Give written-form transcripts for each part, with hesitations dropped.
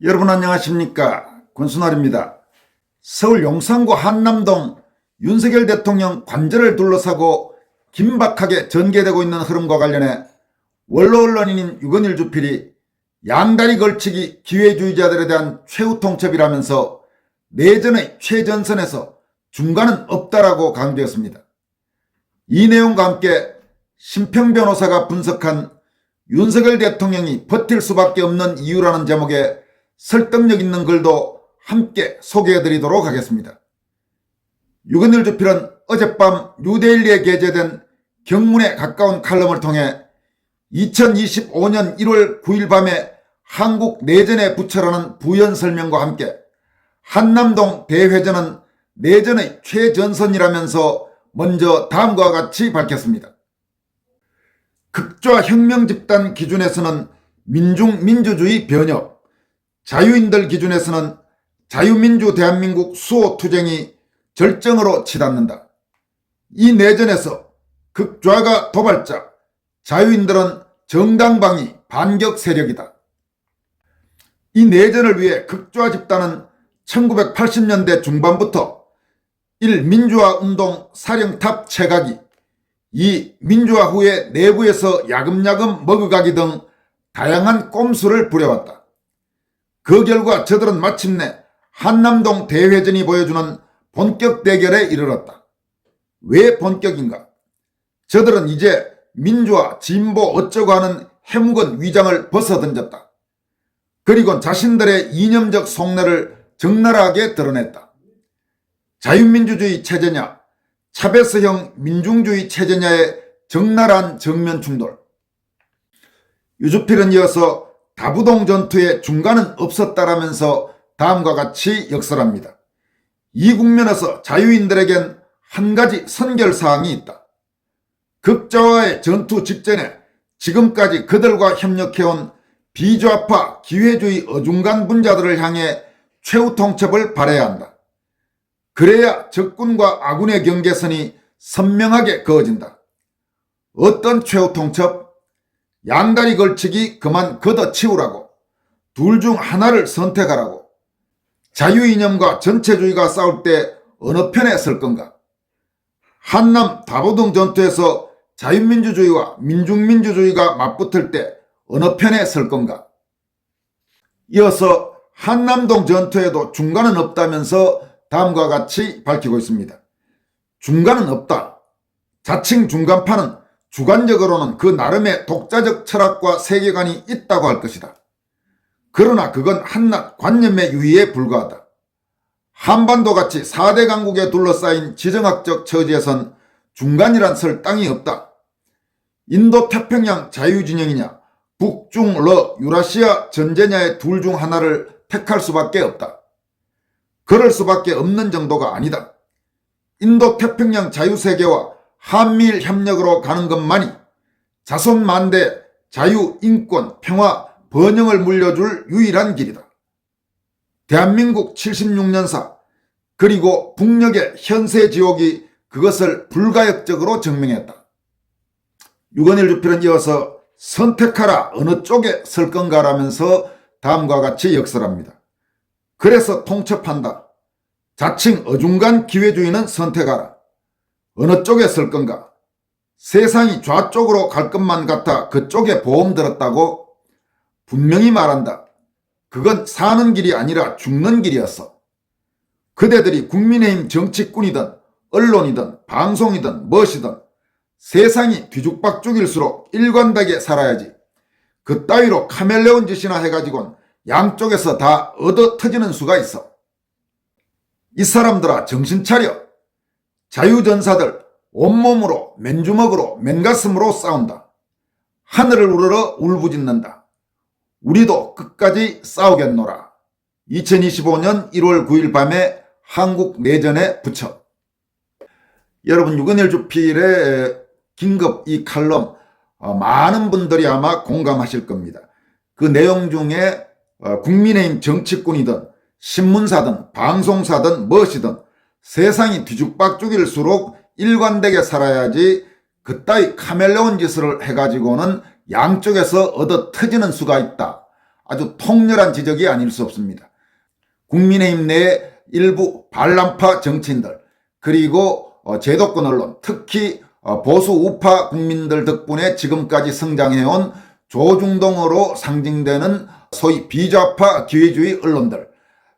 여러분 안녕하십니까? 권순환입니다. 서울 용산구 한남동 윤석열 대통령 관저를 둘러싸고 긴박하게 전개되고 있는 흐름과 관련해 원로 언론인인 유건일 주필이 양다리 걸치기 기회주의자들에 대한 최후 통첩이라면서 내전의 최전선에서 중간은 없다라고 강조했습니다. 이 내용과 함께 심평 변호사가 분석한 윤석열 대통령이 버틸 수밖에 없는 이유라는 제목의 설득력 있는 글도 함께 소개해드리도록 하겠습니다. 유건일 주필은 어젯밤 뉴데일리에 게재된 경문에 가까운 칼럼을 통해 2025년 1월 9일 밤에 한국 내전의 부처라는 부연 설명과 함께 한남동 대회전은 내전의 최전선이라면서 먼저 다음과 같이 밝혔습니다. 극좌 혁명 집단 기준에서는 민중민주주의 변혁, 자유인들 기준에서는 자유민주 대한민국 수호 투쟁이 절정으로 치닫는다. 이 내전에서 극좌가 도발자, 자유인들은 정당방위 반격 세력이다. 이 내전을 위해 극좌 집단은 1980년대 중반부터 1. 민주화운동 사령탑 채가기, 2. 민주화 후에 내부에서 야금야금 먹어가기 등 다양한 꼼수를 부려왔다. 그 결과 저들은 마침내 한남동 대회전이 보여주는 본격 대결에 이르렀다. 왜 본격인가? 저들은 이제 민주화, 진보 어쩌고 하는 해묵은 위장을 벗어던졌다. 그리고 자신들의 이념적 속내를 적나라하게 드러냈다. 자유민주주의 체제냐, 차베스형 민중주의 체제냐의 적나라한 정면 충돌. 유주필은 이어서 다부동 전투의 중간은 없었다라면서 다음과 같이 역설합니다. 이 국면에서 자유인들에겐 한 가지 선결사항이 있다. 극좌와의 전투 직전에 지금까지 그들과 협력해온 비좌파 기회주의 어중간 분자들을 향해 최후 통첩을 발해야 한다. 그래야 적군과 아군의 경계선이 선명하게 그어진다. 어떤 최후 통첩? 양다리 걸치기 그만 걷어치우라고. 둘 중 하나를 선택하라고. 자유이념과 전체주의가 싸울 때 어느 편에 설 건가? 한남 다부동 전투에서 자유민주주의와 민중민주주의가 맞붙을 때 어느 편에 설 건가? 이어서 한남동 전투에도 중간은 없다면서 다음과 같이 밝히고 있습니다. 중간은 없다. 자칭 중간파는 주관적으로는 그 나름의 독자적 철학과 세계관이 있다고 할 것이다. 그러나 그건 한낱 관념의 유의에 불과하다. 한반도같이 4대 강국에 둘러싸인 지정학적 처지에선 중간이란 설 땅이 없다. 인도태평양 자유진영이냐, 북중러 유라시아 전제냐의 둘 중 하나를 택할 수밖에 없다. 그럴 수밖에 없는 정도가 아니다. 인도태평양 자유세계와 한미일 협력으로 가는 것만이 자손만대 자유, 인권, 평화, 번영을 물려줄 유일한 길이다. 대한민국 76년사 그리고 북녘의 현세 지옥이 그것을 불가역적으로 증명했다. 유건일 주필은 이어서 선택하라 어느 쪽에 설 건가라면서 다음과 같이 역설합니다. 그래서 통첩한다. 자칭 어중간 기회주의는 선택하라. 어느 쪽에 설 건가? 세상이 좌쪽으로 갈 것만 같아 그쪽에 보험 들었다고? 분명히 말한다. 그건 사는 길이 아니라 죽는 길이었어. 그대들이 국민의힘 정치꾼이든 언론이든 방송이든 무엇이든 세상이 뒤죽박죽일수록 일관되게 살아야지. 그따위로 카멜레온 짓이나 해가지고는 양쪽에서 다 얻어 터지는 수가 있어. 이 사람들아 정신 차려. 자유전사들 온몸으로 맨주먹으로 맨가슴으로 싸운다. 하늘을 우러러 울부짖는다. 우리도 끝까지 싸우겠노라. 2025년 1월 9일 밤에 한국 내전의 부처. 여러분 유건일 주필의 긴급 이 칼럼 많은 분들이 아마 공감하실 겁니다. 그 내용 중에 국민의힘 정치꾼이든 신문사든 방송사든 무엇이든 세상이 뒤죽박죽일수록 일관되게 살아야지 그따위 카멜레온 짓을 해가지고는 양쪽에서 얻어 터지는 수가 있다. 아주 통렬한 지적이 아닐 수 없습니다. 국민의힘 내의 일부 반란파 정치인들 그리고 제도권 언론 특히 보수 우파 국민들 덕분에 지금까지 성장해온 조중동으로 상징되는 소위 비좌파 기회주의 언론들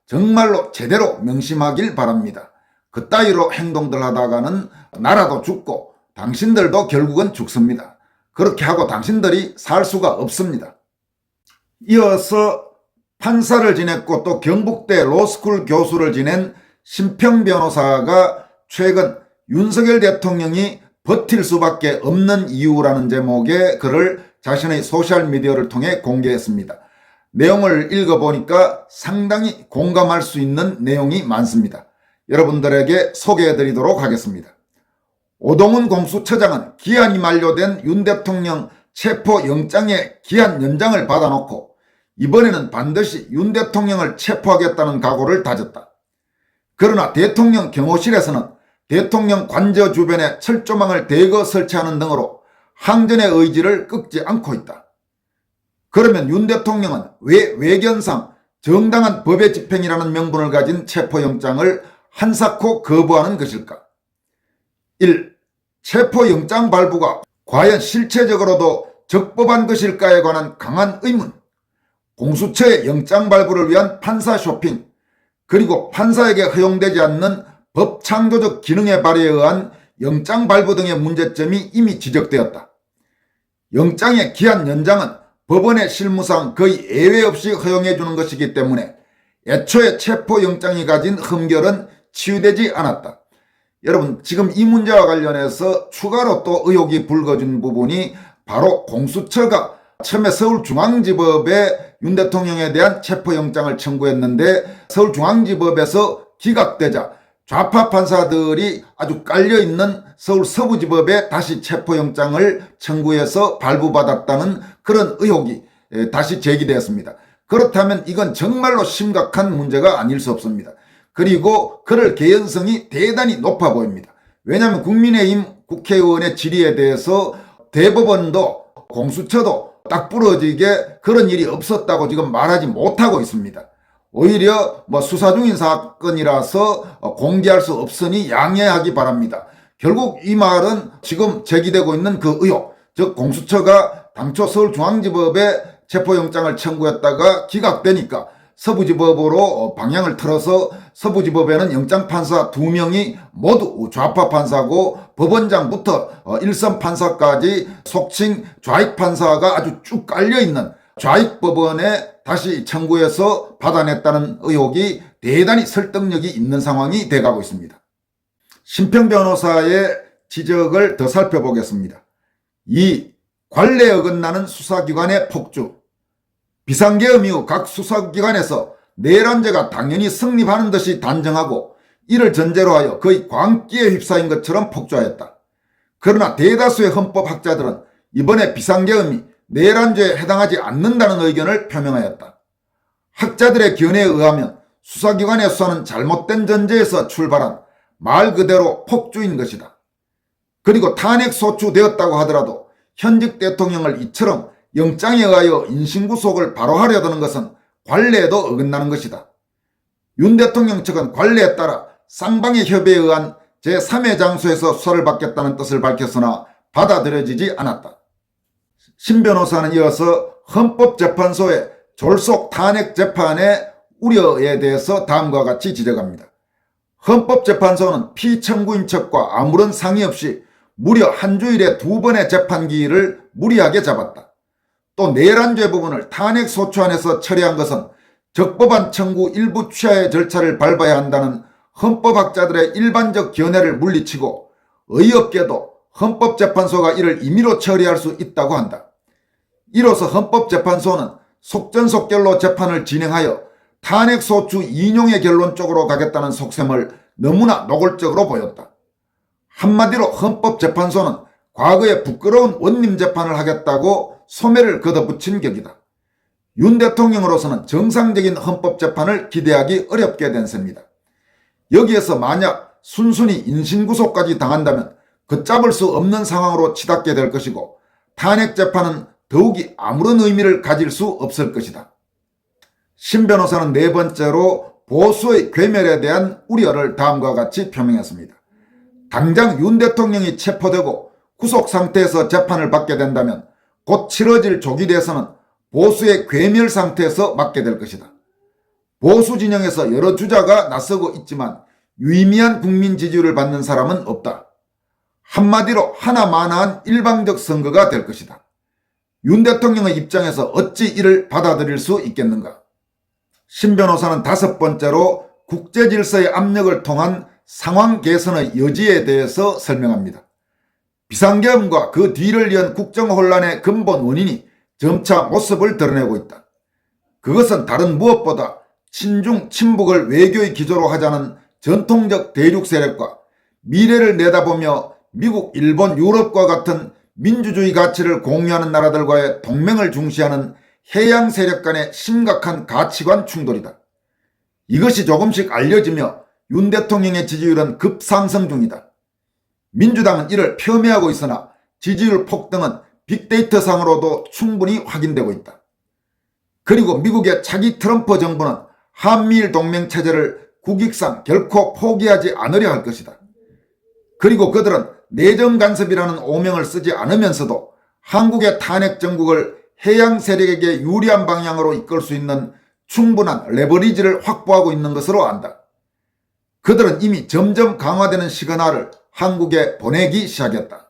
정말로 제대로 명심하길 바랍니다. 그따위로 행동들 하다가는 나라도 죽고 당신들도 결국은 죽습니다. 그렇게 하고 당신들이 살 수가 없습니다. 이어서 판사를 지냈고 또 경북대 로스쿨 교수를 지낸 심평 변호사가 최근 윤석열 대통령이 버틸 수밖에 없는 이유라는 제목의 글을 자신의 소셜미디어를 통해 공개했습니다. 내용을 읽어보니까 상당히 공감할 수 있는 내용이 많습니다. 여러분들에게 소개해드리도록 하겠습니다. 오동훈 공수처장은 기한이 만료된 윤 대통령 체포영장의 기한 연장을 받아놓고 이번에는 반드시 윤 대통령을 체포하겠다는 각오를 다졌다. 그러나 대통령 경호실에서는 대통령 관저 주변에 철조망을 대거 설치하는 등으로 항전의 의지를 꺾지 않고 있다. 그러면 윤 대통령은 왜 외견상 정당한 법의 집행이라는 명분을 가진 체포영장을 한사코 거부하는 것일까? 1. 체포영장 발부가 과연 실체적으로도 적법한 것일까에 관한 강한 의문, 공수처의 영장 발부를 위한 판사 쇼핑, 그리고 판사에게 허용되지 않는 법 창조적 기능의 발휘에 의한 영장 발부 등의 문제점이 이미 지적되었다. 영장의 기한 연장은 법원의 실무상 거의 예외 없이 허용해 주는 것이기 때문에 애초에 체포영장이 가진 흠결은 치유되지 않았다. 여러분, 지금 이 문제와 관련해서 추가로 또 의혹이 불거진 부분이 바로 공수처가 처음에 서울중앙지법에 윤 대통령에 대한 체포영장을 청구했는데 서울중앙지법에서 기각되자 좌파 판사들이 아주 깔려있는 서울 서부지법에 다시 체포영장을 청구해서 발부받았다는 그런 의혹이 다시 제기되었습니다. 그렇다면 이건 정말로 심각한 문제가 아닐 수 없습니다. 그리고 그럴 개연성이 대단히 높아 보입니다. 왜냐하면 국민의힘 국회의원의 질의에 대해서 대법원도 공수처도 딱 부러지게 그런 일이 없었다고 지금 말하지 못하고 있습니다. 오히려 수사 중인 사건이라서 공개할 수 없으니 양해하기 바랍니다. 결국 이 말은 지금 제기되고 있는 그 의혹, 즉 공수처가 당초 서울중앙지법에 체포영장을 청구했다가 기각되니까 서부지법으로 방향을 틀어서 서부지법에는 영장판사 2명이 모두 좌파 판사고 법원장부터 일선 판사까지 속칭 좌익 판사가 아주 쭉 깔려있는 좌익 법원에 다시 청구해서 받아냈다는 의혹이 대단히 설득력이 있는 상황이 돼가고 있습니다. 심평 변호사의 지적을 더 살펴보겠습니다. 2. 관례에 어긋나는 수사기관의 폭주. 비상계엄 이후 각 수사기관에서 내란죄가 당연히 성립하는 듯이 단정하고 이를 전제로 하여 거의 광기에 휩싸인 것처럼 폭주하였다. 그러나 대다수의 헌법학자들은 이번에 비상계엄이 내란죄에 해당하지 않는다는 의견을 표명하였다. 학자들의 견해에 의하면 수사기관의 수사는 잘못된 전제에서 출발한 말 그대로 폭주인 것이다. 그리고 탄핵 소추되었다고 하더라도 현직 대통령을 이처럼 영장에 의하여 인신구속을 바로 하려드는 것은 관례에도 어긋나는 것이다. 윤 대통령 측은 관례에 따라 쌍방의 협의에 의한 제3의 장소에서 수사를 받겠다는 뜻을 밝혔으나 받아들여지지 않았다. 신 변호사는 이어서 헌법재판소의 졸속 탄핵 재판의 우려에 대해서 다음과 같이 지적합니다. 헌법재판소는 피청구인 측과 아무런 상의 없이 무려 한 주일에 2번의 재판 기일을 무리하게 잡았다. 또 내란죄 부분을 탄핵 소추안에서 처리한 것은 적법한 청구 일부 취하의 절차를 밟아야 한다는 헌법학자들의 일반적 견해를 물리치고 어이없게도 헌법재판소가 이를 임의로 처리할 수 있다고 한다. 이로써 헌법재판소는 속전속결로 재판을 진행하여 탄핵소추 인용의 결론 쪽으로 가겠다는 속셈을 너무나 노골적으로 보였다. 한마디로 헌법재판소는 과거에 부끄러운 원님재판을 하겠다고 소매를 걷어붙인 격이다. 윤 대통령으로서는 정상적인 헌법재판을 기대하기 어렵게 된 셈이다. 여기에서 만약 순순히 인신구속까지 당한다면 걷잡을 수 없는 상황으로 치닫게 될 것이고 탄핵재판은 더욱이 아무런 의미를 가질 수 없을 것이다. 신 변호사는 네 번째로 보수의 괴멸에 대한 우려를 다음과 같이 표명했습니다. 당장 윤 대통령이 체포되고 구속 상태에서 재판을 받게 된다면 곧 치러질 조기 대선은 보수의 괴멸 상태에서 맞게 될 것이다. 보수 진영에서 여러 주자가 나서고 있지만 유의미한 국민 지지율을 받는 사람은 없다. 한마디로 하나마나한 일방적 선거가 될 것이다. 윤 대통령의 입장에서 어찌 이를 받아들일 수 있겠는가? 신 변호사는 다섯 번째로 국제질서의 압력을 통한 상황 개선의 여지에 대해서 설명합니다. 비상계엄과 그 뒤를 이은 국정혼란의 근본 원인이 점차 모습을 드러내고 있다. 그것은 다른 무엇보다 친중 친북을 외교의 기조로 하자는 전통적 대륙 세력과 미래를 내다보며 미국, 일본, 유럽과 같은 민주주의 가치를 공유하는 나라들과의 동맹을 중시하는 해양 세력 간의 심각한 가치관 충돌이다. 이것이 조금씩 알려지며 윤 대통령의 지지율은 급상승 중이다. 민주당은 이를 폄훼하고 있으나 지지율 폭등은 빅데이터상으로도 충분히 확인되고 있다. 그리고 미국의 차기 트럼프 정부는 한미일 동맹 체제를 국익상 결코 포기하지 않으려 할 것이다. 그리고 그들은 내정 간섭이라는 오명을 쓰지 않으면서도 한국의 탄핵 정국을 해양 세력에게 유리한 방향으로 이끌 수 있는 충분한 레버리지를 확보하고 있는 것으로 안다. 그들은 이미 점점 강화되는 시그널을 한국에 보내기 시작했다.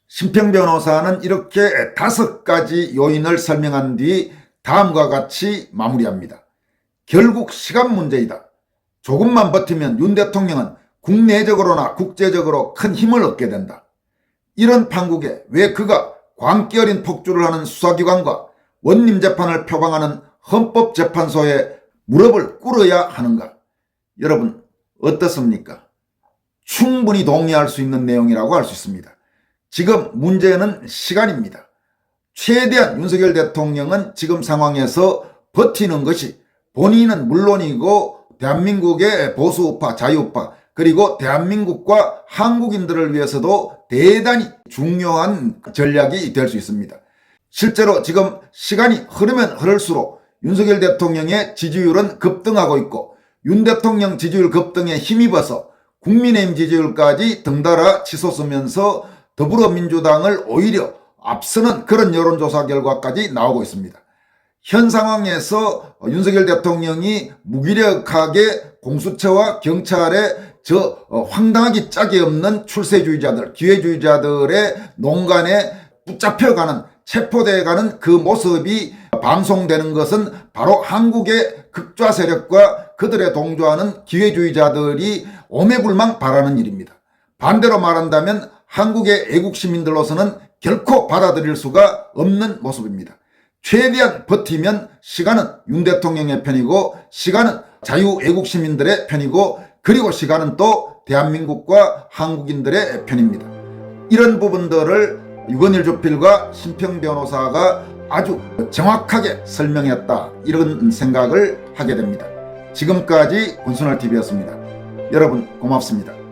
심평 변호사는 이렇게 다섯 가지 요인을 설명한 뒤 다음과 같이 마무리합니다. 결국 시간 문제이다. 조금만 버티면 윤 대통령은 국내적으로나 국제적으로 큰 힘을 얻게 된다. 이런 판국에 왜 그가 광기 어린 폭주를 하는 수사기관과 원님 재판을 표방하는 헌법재판소에 무릎을 꿇어야 하는가? 여러분 어떻습니까? 충분히 동의할 수 있는 내용이라고 할 수 있습니다. 지금 문제는 시간입니다. 최대한 윤석열 대통령은 지금 상황에서 버티는 것이 본인은 물론이고 대한민국의 보수우파, 자유우파 그리고 대한민국과 한국인들을 위해서도 대단히 중요한 전략이 될 수 있습니다. 실제로 지금 시간이 흐르면 흐를수록 윤석열 대통령의 지지율은 급등하고 있고 윤 대통령 지지율 급등에 힘입어서 국민의힘 지지율까지 덩달아 치솟으면서 더불어민주당을 오히려 앞서는 그런 여론조사 결과까지 나오고 있습니다. 현 상황에서 윤석열 대통령이 무기력하게 공수처와 경찰에 황당하기 짝이 없는 출세주의자들, 기회주의자들의 농간에 붙잡혀가는, 체포돼가는 그 모습이 방송되는 것은 바로 한국의 극좌 세력과 그들에 동조하는 기회주의자들이 오매불망 바라는 일입니다. 반대로 말한다면 한국의 애국 시민들로서는 결코 받아들일 수가 없는 모습입니다. 최대한 버티면 시간은 윤 대통령의 편이고 시간은 자유 애국 시민들의 편이고 그리고 시간은 또 대한민국과 한국인들의 편입니다. 이런 부분들을 유건일 조필과 심평 변호사가 아주 정확하게 설명했다 이런 생각을 하게 됩니다. 지금까지 권순할TV였습니다. 여러분 고맙습니다.